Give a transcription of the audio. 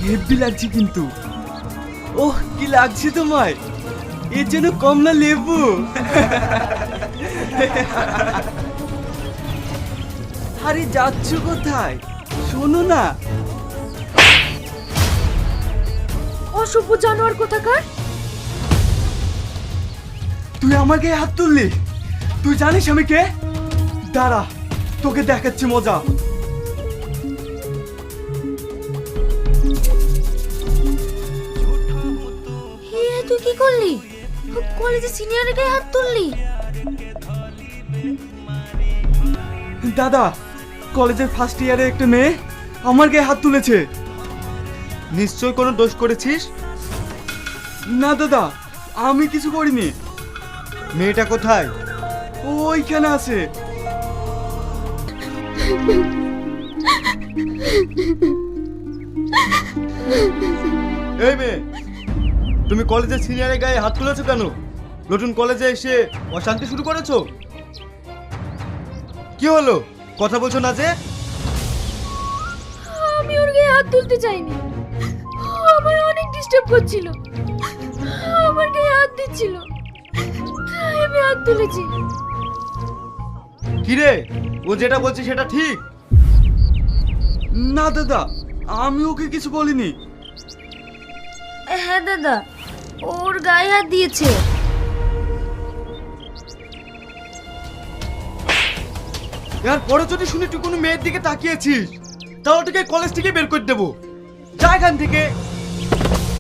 Heavy লাগছে কিন্তু। ওহ কি লাগছে তোমায়, এর জন্য কমলা লেবু। আরে যাচ্ছ কোথায়, শোনো না। অসভ্য জানোয়ার কোথাকার। তুই আমার গায়ে হাত তুললি, তুই জানিস আমি কে? দাঁড়া তোকে দেখাচ্ছি মজা। হে তুই কি করলি? কলেজে সিনিয়রের গায়ে হাত তুললি? দাদা, কলেজের ফার্স্ট ইয়ারে একটা মেয়ে আমার গায়ে হাত তুলেছে। নিশ্চয় কোনো দোষ করেছিস? না দাদা, আমি কিছু করিনি। মেয়েটা কোথায়? ও ওইখানে আছে। এই মেয়ে, তুমি কলেজের সিনিয়রের গায়ে হাত তুলেছো কেন? নতুন কলেজে এসে অশান্তি শুরু করেছো? কি হলো, কথা বলছো না যে? আমি ওর গায়ে হাত তুলতে চাইনি, আমার অনেক ডিস্টার্ব করছিল, আমার গায়ে হাত দিচ্ছিল, তাই আমি হাত তুলেছি। কি রে, ও যেটা বলছে সেটা ঠিক? না দাদা, আমি ওকে কিছু বলিনি। হ্যাঁ দাদা, ওর গায়ে হাত দিয়েছে। এর পরে যদি শুনি তুই কোনো মেয়ের দিকে তাকিয়েছিস, তাহলে তোকে কলেজ থেকে বের করে দেবো। যা এখান থেকে।